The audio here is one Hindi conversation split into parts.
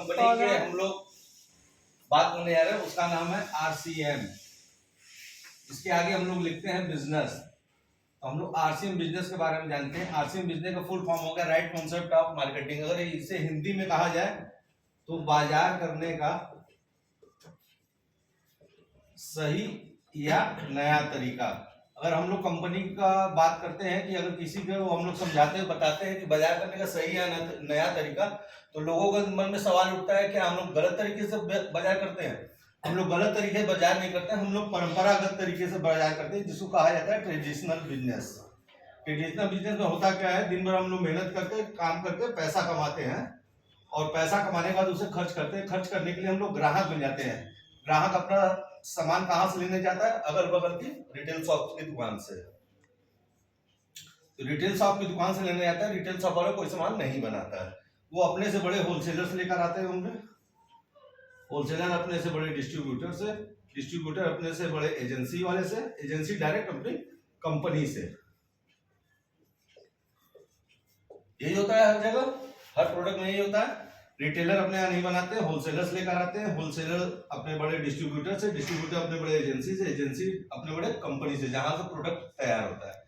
कंपनी के हम लोग बात करने जा रहे हैं उसका नाम है RCM। इसके आगे हम लोग लिखते हैं बिजनेस। तो हम लोग RCM बिजनेस के बारे में जानते हैं। RCM बिजनेस का फुल फॉर्म होगा राइट कॉन्सेप्ट ऑफ मार्केटिंग। अगर इसे हिंदी में कहा जाए तो बाजार करने का सही या नया तरीका। अगर हम लोग कंपनी का बात करते हैं कि अगर किसी को हम लोग समझाते हैं बताते हैं कि बाजार करने का सही या नया तरीका, तो लोगों के मन में सवाल उठता है कि हम लोग गलत तरीके से बाजार करते हैं। हम लोग गलत तरीके से बाजार नहीं करते, हम लोग परंपरागत तरीके से बाजार करते हैं, जिसको कहा जाता है ट्रेडिशनल बिजनेस। ट्रेडिशनल बिजनेस में होता क्या है, दिन भर हम लोग मेहनत करके काम करके पैसा कमाते हैं और पैसा कमाने के बाद उसे खर्च करते हैं। खर्च करने के लिए हम लोग ग्राहक बन जाते हैं। ग्राहक अपना सामान कहां से लेने जाता है? अगल बगल की रिटेल शॉप की दुकान से। तो रिटेल शॉप की दुकान से लेने जाता है। रिटेल शॉप वाला कोई सामान नहीं बनाता है, वो अपने से बड़े होलसेलर से लेकर आते होंगे, होलसेलर अपने से बड़े डिस्ट्रीब्यूटर से, डिस्ट्रीब्यूटर अपने से बड़े एजेंसी वाले से, एजेंसी डायरेक्ट अपनी कंपनी से। यही होता है हर जगह, हर प्रोडक्ट में यही होता है। रिटेलर अपने यहाँ नहीं बनाते, होलसेलर्स लेकर आते हैं, होलसेलर अपने बड़े डिस्ट्रीब्यूटर से, डिस्ट्रीब्यूटर अपने बड़े एजेंसी से, एजेंसी अपने बड़े कंपनी से, जहां से प्रोडक्ट तैयार होता है।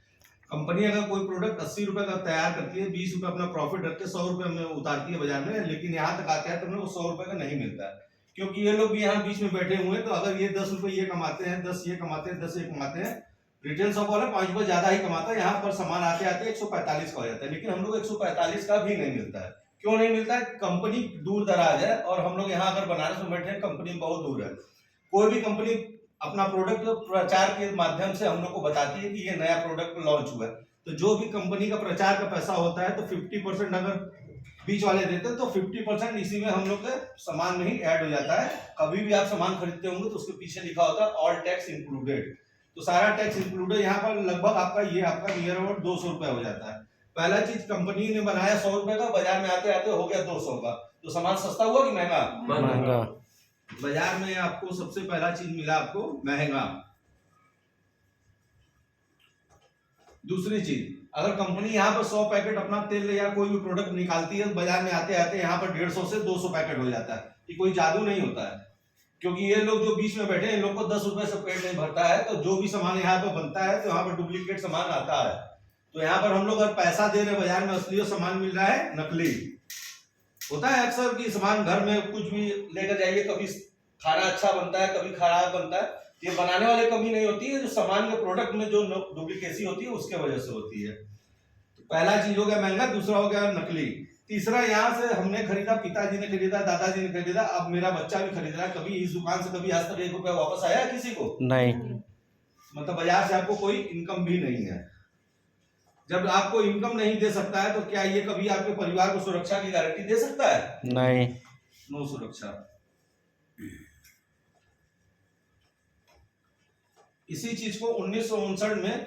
कंपनी अगर कोई प्रोडक्ट 80 रुपए का तैयार करती है, 20 रुपए अपना प्रॉफिट रख के 100 रुपए में उतारती है बाजार में, लेकिन यहाँ तक आते हैं तो उन्हें 100 रुपए का नहीं मिलता है, क्योंकि ये लोग भी यहाँ बीच में बैठे हुए हैं। तो अगर ये 10 रुपए ये कमाते हैं, 10 ये कमाते हैं, 10 ये कमाते हैं, रिटेल शॉप वाला 5 रुपए ज्यादा ही कमाता है। यहाँ पर सामान आते आते 145 का हो जाता है, लेकिन हम लोग 145 का भी नहीं मिलता है। क्यों नहीं मिलता है? कंपनी दूर दराज है और हम लोग यहाँ अगर बनारस में बैठे हैं, कंपनी बहुत दूर है। कोई भी कंपनी अपना प्रोडक्ट प्रचार के माध्यम से हम लोग को बताती है कि ये नया प्रोडक्ट लॉन्च हुआ है, तो जो भी कंपनी का प्रचार का पैसा होता है तो 50% अगर बीच वाले देते हैं तो 50% इसी में हम लोग के सामान में ही ऐड हो जाता है। कभी भी आप सामान खरीदते होंगे तो उसके पीछे लिखा होता है ऑल टैक्स इंक्लूडेड। तो सारा टैक्स इंक्लूडेड यहाँ पर लगभग आपका नियर अबाउट 200 रुपए हो जाता है। पहला चीज कंपनी ने बनाया 100 रुपए का, बाजार में आते आते हो गया 200 का, तो सामान सस्ता हुआ कि महंगा? महंगा। बाजार में आपको सबसे पहला चीज मिला आपको महंगा। दूसरी चीज, अगर कंपनी यहाँ पर 100 पैकेट अपना तेल या कोई भी प्रोडक्ट निकालती है, बाजार में आते आते यहाँ पर 150 से 200 पैकेट हो जाता है। ये कोई जादू नहीं होता है, क्योंकि ये लोग जो बीच में बैठे हैं, इन लोग को 10 रुपए से पेट नहीं भरता है। तो जो भी सामान यहाँ पर बनता है तो यहाँ पर डुप्लीकेट सामान आता है। तो यहाँ पर हम लोग अगर पैसा दे रहे हैं बाजार में, असली सामान मिल रहा है नकली। होता है अक्सर कि सामान घर में कुछ भी लेकर जाइए, कभी खाना अच्छा बनता है, कभी खराब बनता है। ये बनाने वाले कमी नहीं होती है, जो सामान के प्रोडक्ट में जो डुप्लीकेसी होती है उसके वजह से होती है। तो पहला चीज हो गया महंगा, दूसरा हो गया नकली, तीसरा यहाँ से हमने खरीदा, पिताजी ने खरीदा, दादाजी ने खरीदा, अब मेरा बच्चा भी खरीद रहा है। कभी इस दुकान से कभी आज तक 1 रुपया वापस आया किसी को? नहीं। मतलब बाजार से आपको कोई इनकम भी नहीं है। जब आपको इनकम नहीं दे सकता है तो क्या ये कभी आपके परिवार को सुरक्षा की गारंटी दे सकता है? नहीं। नो सुरक्षा। इसी चीज को 1959 में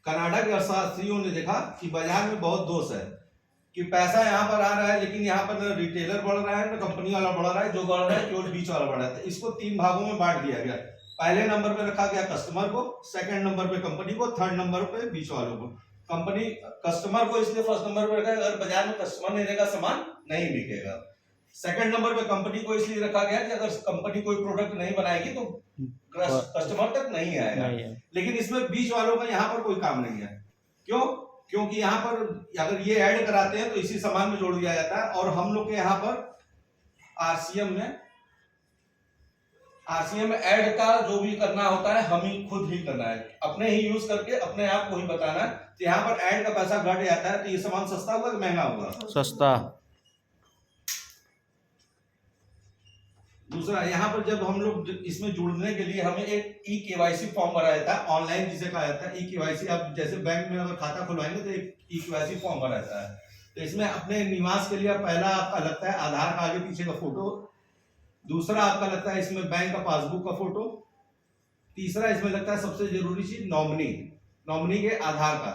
कनाडा के अर्थशास्त्रियों ने देखा कि बाजार में बहुत दोष है, कि पैसा यहाँ पर आ रहा है लेकिन यहाँ पर न रिटेलर बढ़ रहा है, न कंपनी वाला बढ़ रहा है, जो बढ़ रहा है केवल बीच वाला बढ़ रहा है। इसको 3 भागों में बांट दिया गया। पहले नंबर पे रखा गया कस्टमर को, सेकंड नंबर पे कंपनी को, थर्ड नंबर पे बीच वालों को। कंपनी कस्टमर को इसलिए फर्स्ट नंबर पे रखा है, अगर बाजार में कस्टमर नहीं रहेगा सामान नहीं बिकेगा। सेकंड नंबर पे कंपनी को इसलिए रखा गया कि अगर कंपनी कोई प्रोडक्ट नहीं बनाएगी तो कस्टमर तक नहीं आएगा। लेकिन इसमें बीच वालों का यहाँ पर कोई काम नहीं है। क्यों? क्योंकि यहाँ पर अगर ये ऐड कराते हैं तो इसी सामान में जोड़ दिया जाता है। और हम लोग के यहाँ पर आरसीएम में ऐड का जो भी करना होता है हम ही खुद ही करना है, अपने ही यूज करके अपने आप को ही बताना है। तो यहाँ पर ऐड का पैसा घट जाता है, तो ये सामान सस्ता होगा कि महंगा होगा? सस्ता। दूसरा, यहाँ पर जब हम लोग इसमें जुड़ने के लिए हमें एक eKYC फॉर्म भरा जाता है, ऑनलाइन जिसे कहा जाता है eKYC। आप जैसे बैंक में अगर खाता खुलवाएंगे तो एक eKYC फॉर्म भरा जाता है। तो इसमें अपने निवास के लिए पहला आपका लगता है आधार का आगे पीछे का फोटो, दूसरा आपका लगता है इसमें बैंक का पासबुक का फोटो, तीसरा इसमें लगता है सबसे जरूरी चीज नॉमिनी के आधार का।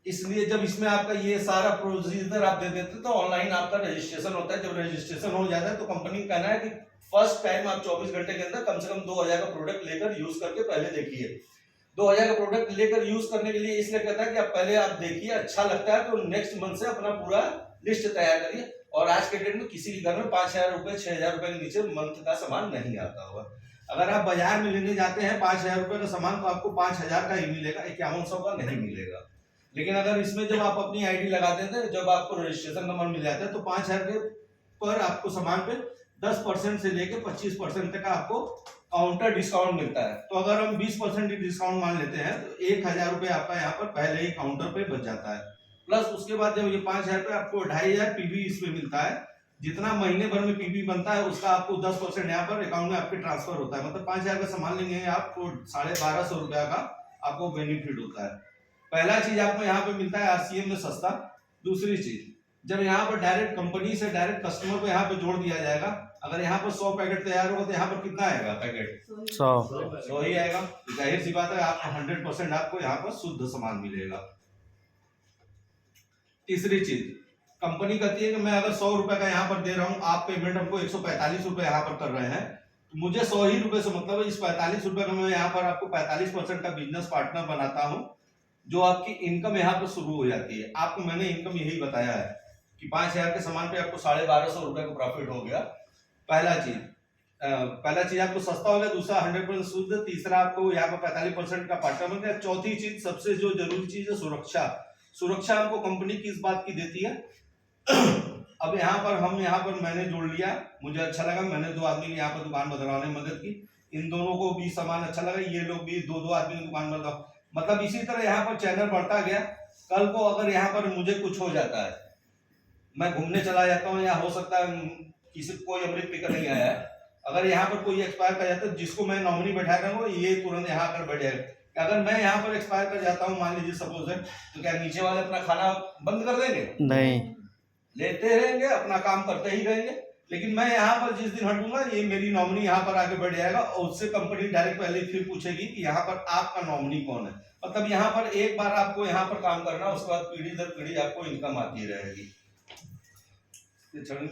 इसलिए जब इसमें आपका ये सारा प्रोसीजर आप दे देते तो ऑनलाइन आपका रजिस्ट्रेशन होता है। जब रजिस्ट्रेशन हो जाता है तो कंपनी का कहना है कि फर्स्ट टाइम आप 24 घंटे के अंदर कम से कम 2000 का प्रोडक्ट लेकर यूज करके पहले देखिए। 2000 का प्रोडक्ट लेकर यूज करने के लिए इसलिए कहता है कि आप पहले आप देखिए, अच्छा लगता है तो नेक्स्ट मंथ से अपना पूरा लिस्ट तैयार करिए। और आज के डेट में किसी के घर में 5000 रुपए 6000 रुपए के नीचे मंथ का सामान नहीं आता होगा। अगर आप बाजार में लेने जाते हैं 5000 रुपए का सामान तो आपको 5000 का ही मिलेगा, 5100 का नहीं मिलेगा। लेकिन अगर इसमें जब आप अपनी आईडी लगा देते हैं, जब आपको रजिस्ट्रेशन नंबर मिल जाता है तो 5000 पर आपको सामान पे 10% से लेके 25% तक का आपको काउंटर डिस्काउंट मिलता है। तो अगर हम 20% डिस्काउंट मान लेते हैं तो 1000 रुपए आपका यहाँ पर पहले ही काउंटर पे बच जाता है। प्लस उसके बाद जब ये 5000 रुपए आपको 2500 पीवी इसमें मिलता है, जितना महीने भर में पीवी बनता है उसका आपको 10% यहाँ पर अकाउंट में आपके ट्रांसफर होता है। मतलब 5000 का सामान लेंगे आपको 1250 रुपया का आपको बेनिफिट होता है। पहला चीज आपको यहाँ पे मिलता है आरसीएम में सस्ता। दूसरी चीज, जब यहाँ पर डायरेक्ट कंपनी से डायरेक्ट कस्टमर को यहाँ पे जोड़ दिया जाएगा, अगर यहाँ पर 100 पैकेट तैयार होगा तो यहाँ पर कितना आएगा पैकेट? 100 ही आएगा। जाहिर सी बात है आपको 100% आपको यहाँ पर शुद्ध सामान मिलेगा। तीसरी चीज, कंपनी कहती है कि मैं अगर 100 रुपए का यहाँ पर दे रहा हूँ, आप पेमेंट हमको 145 रुपए यहाँ पर कर रहे हैं, तो मुझे 100 ही रुपए से मतलब है। इस 45 रुपए का मैं यहाँ पर आपको 45% का बिजनेस पार्टनर बनाता हूँ, जो आपकी इनकम यहाँ पर शुरू हो जाती है। आपको मैंने इनकम यही बताया है कि 5000 के सामान पे आपको 1250 रुपए का प्रॉफिट हो गया। पहला चीज आपको सस्ता हो गया। दूसरा 100% शुद्ध। तीसरा आपको यहाँ पर 45% का पार्टनर मिल गया। चौथी चीज, सबसे जो जरूरी चीज है, सुरक्षा। सुरक्षा हमको कंपनी किस बात की देती है? अब यहाँ पर मैंने जोड़ लिया, मुझे अच्छा लगा, मैंने 2 आदमी की यहाँ पर दुकान बदलवाने में मदद की, इन दोनों को भी सामान अच्छा लगा, ये लोग भी 2 आदमी की दुकान बदलवा, मतलब इसी तरह यहाँ पर चैनल बढ़ता गया। कल को अगर यहाँ पर मुझे कुछ हो जाता है, मैं घूमने चला जाता हूँ, या हो सकता है किसी कोई अमृत पीकर नहीं आया, अगर यहाँ पर कोई एक्सपायर कर जाता है, जिसको मैं नॉमिनी बैठा दूंगा ये तुरंत यहाँ पर बैठ जाएगा। अगर मैं यहाँ पर एक्सपायर कर जाता हूँ, मान लीजिए सपोज है, तो क्या नीचे वाले अपना खाना बंद कर देंगे? नहीं, लेते रहेंगे, अपना काम करते ही रहेंगे। लेकिन मैं यहाँ पर जिस दिन हटूंगा, ये मेरी नॉमिनी यहाँ पर आगे बढ़ जाएगा और उससे कंपनी डायरेक्ट पहले फिर पूछेगी कि यहाँ पर आपका नॉमिनी कौन है। मतलब यहाँ पर एक बार आपको यहाँ पर काम करना, उसके बाद पीढ़ी दर पीढ़ी आपको इनकम आती रहेगी।